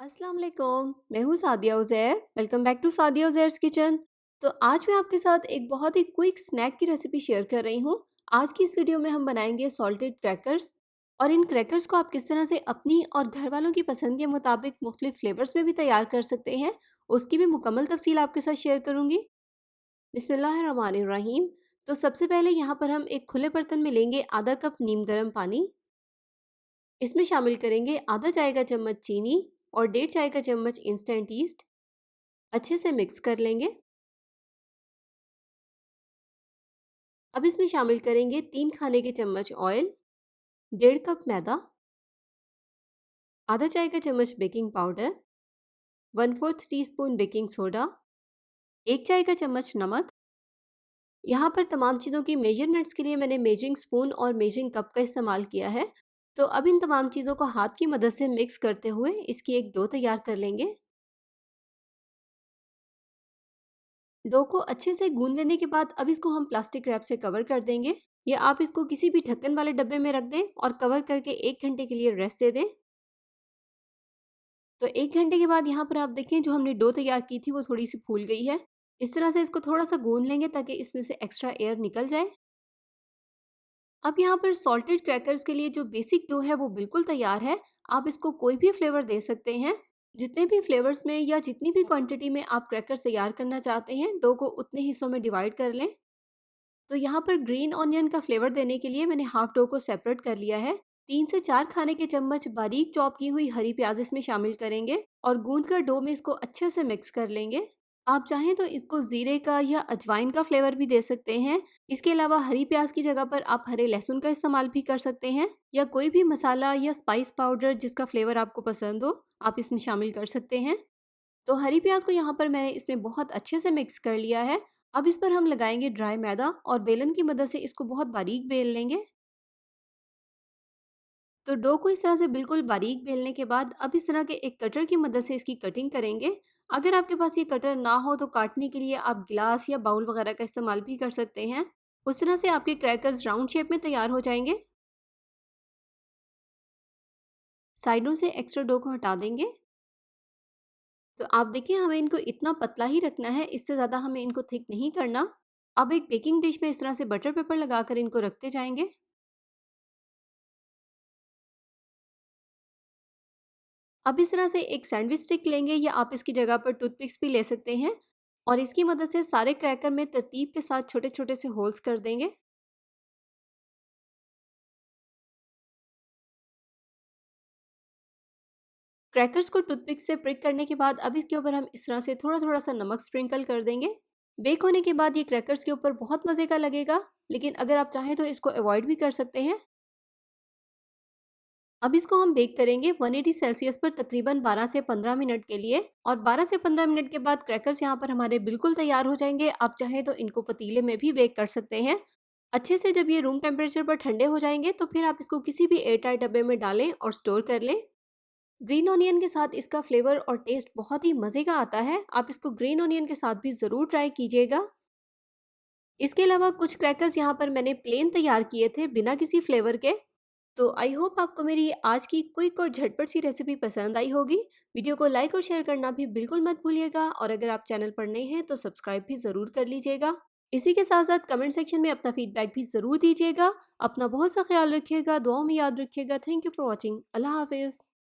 अस्सलाम वालेकुम, मैं हूँ Sadia Uzair. Welcome back to Sadia Uzair's kitchen. तो आज मैं आपके साथ एक बहुत ही क्विक स्नैक की रेसिपी शेयर कर रही हूँ। आज की इस वीडियो में हम बनाएंगे सॉल्टेड क्रैकर्स और इन क्रैकर्स को आप किस तरह से अपनी और घर वालों की पसंद के मुताबिक मुख्तलिफ फ्लेवर्स में भी तैयार कर सकते हैं, उसकी भी मुकम्मल तफसील आपके साथ शेयर करूँगी। बिस्मिल्लाहिर्रहमानिर्रहीम। तो सबसे पहले यहाँ पर हम एक खुले बर्तन में लेंगे आधा कप नीम गर्म पानी। इसमें शामिल करेंगे आधा चाय का चम्मच चीनी और 1.5 चाय का चम्मच इंस्टेंट ईस्ट। अच्छे से मिक्स कर लेंगे। अब इसमें शामिल करेंगे 3 खाने के चम्मच ऑयल, 1.5 कप मैदा, आधा चाय का चम्मच baking powder, 1/4 teaspoon baking soda, 1 चाय का चम्मच नमक। यहाँ पर तमाम चीज़ों की मेजरमेंट्स के लिए मैंने मेजरिंग स्पून और मेजरिंग कप का इस्तेमाल किया है। तो अब इन तमाम चीज़ों को हाथ की मदद से मिक्स करते हुए इसकी एक डो तैयार कर लेंगे। डो को अच्छे से गूंद लेने के बाद अब इसको हम प्लास्टिक रैप से कवर कर देंगे, या आप इसको किसी भी ढक्कन वाले डब्बे में रख दें और कवर करके 1 घंटे के लिए रेस्ट दे दें। तो 1 घंटे के बाद यहाँ पर आप देखें, जो हमने डो तैयार की थी वो थोड़ी सी फूल गई है। इस तरह से इसको थोड़ा सा गूंद लेंगे ताकि इसमें से एक्स्ट्रा एयर निकल जाए। अब यहाँ पर सॉल्टेड क्रैकर्स के लिए जो बेसिक डो है वो बिल्कुल तैयार है। आप इसको कोई भी फ्लेवर दे सकते हैं। जितने भी फ्लेवर्स में या जितनी भी क्वांटिटी में आप क्रैकर्स तैयार करना चाहते हैं, डो को उतने हिस्सों में डिवाइड कर लें। तो यहाँ पर ग्रीन ऑनियन का फ्लेवर देने के लिए मैंने हाफ डो को सेपरेट कर लिया है। 3 से 4 खाने के चम्मच बारीक चॉप की हुई हरी प्याज इसमें शामिल करेंगे और गूंद कर डो में इसको अच्छे से मिक्स कर लेंगे। आप चाहें तो इसको जीरे का या अजवाइन का फ्लेवर भी दे सकते हैं। इसके अलावा हरी प्याज की जगह पर आप हरे लहसुन का इस्तेमाल भी कर सकते हैं, या कोई भी मसाला या स्पाइस पाउडर जिसका फ्लेवर आपको पसंद हो, आप इसमें शामिल कर सकते हैं। तो हरी प्याज को यहाँ पर मैंने इसमें बहुत अच्छे से मिक्स कर लिया है। अब इस पर हम लगाएंगे ड्राई मैदा और बेलन की मदद से इसको बहुत बारीक बेल लेंगे। तो डो को इस तरह से बिल्कुल बारीक बेलने के बाद अब इस तरह के एक कटर की मदद से इसकी कटिंग करेंगे। अगर आपके पास ये कटर ना हो तो काटने के लिए आप गिलास या बाउल वगैरह का इस्तेमाल भी कर सकते हैं। उस तरह से आपके क्रैकर्स राउंड शेप में तैयार हो जाएंगे। साइडों से एक्स्ट्रा डो को हटा देंगे। तो आप देखिए, हमें इनको इतना पतला ही रखना है, इससे ज़्यादा हमें इनको थिक नहीं करना। अब एक बेकिंग डिश में इस तरह से बटर पेपर लगाकर इनको रखते जाएंगे। अब इस तरह से एक सैंडविच स्टिक लेंगे, या आप इसकी जगह पर टूथपिक्स भी ले सकते हैं, और इसकी मदद से सारे क्रैकर में तरतीब के साथ छोटे छोटे से होल्स कर देंगे। क्रैकर्स को टूथपिक से प्रिक करने के बाद अब इसके ऊपर हम इस तरह से थोड़ा थोड़ा सा नमक स्प्रिंकल कर देंगे। बेक होने के बाद ये क्रैकर्स के ऊपर बहुत मज़े का लगेगा, लेकिन अगर आप चाहें तो इसको अवॉइड भी कर सकते हैं। अब इसको हम बेक करेंगे 180 सेल्सियस पर तकरीबन 12 से 15 मिनट के लिए, और 12 से 15 मिनट के बाद क्रैकर्स यहाँ पर हमारे बिल्कुल तैयार हो जाएंगे। आप चाहें तो इनको पतीले में भी बेक कर सकते हैं। अच्छे से जब ये रूम टेम्परेचर पर ठंडे हो जाएंगे तो फिर आप इसको किसी भी एयर टाइट डब्बे में डालें और स्टोर कर लें। ग्रीन ऑनियन के साथ इसका फ्लेवर और टेस्ट बहुत ही मज़े का आता है। आप इसको ग्रीन ऑनियन के साथ भी ज़रूर ट्राई कीजिएगा। इसके अलावा कुछ क्रैकर्स यहाँ पर मैंने प्लेन तैयार किए थे बिना किसी फ्लेवर के। तो आई होप आपको मेरी ये आज की क्विक और झटपट सी रेसिपी पसंद आई होगी। वीडियो को लाइक और शेयर करना भी बिल्कुल मत भूलिएगा, और अगर आप चैनल पर नए हैं तो सब्सक्राइब भी ज़रूर कर लीजिएगा। इसी के साथ साथ कमेंट सेक्शन में अपना फीडबैक भी ज़रूर दीजिएगा। अपना बहुत सा ख्याल रखिएगा, दुआओं में याद रखिएगा। Thank you for watching. अल्लाह हाफिज़।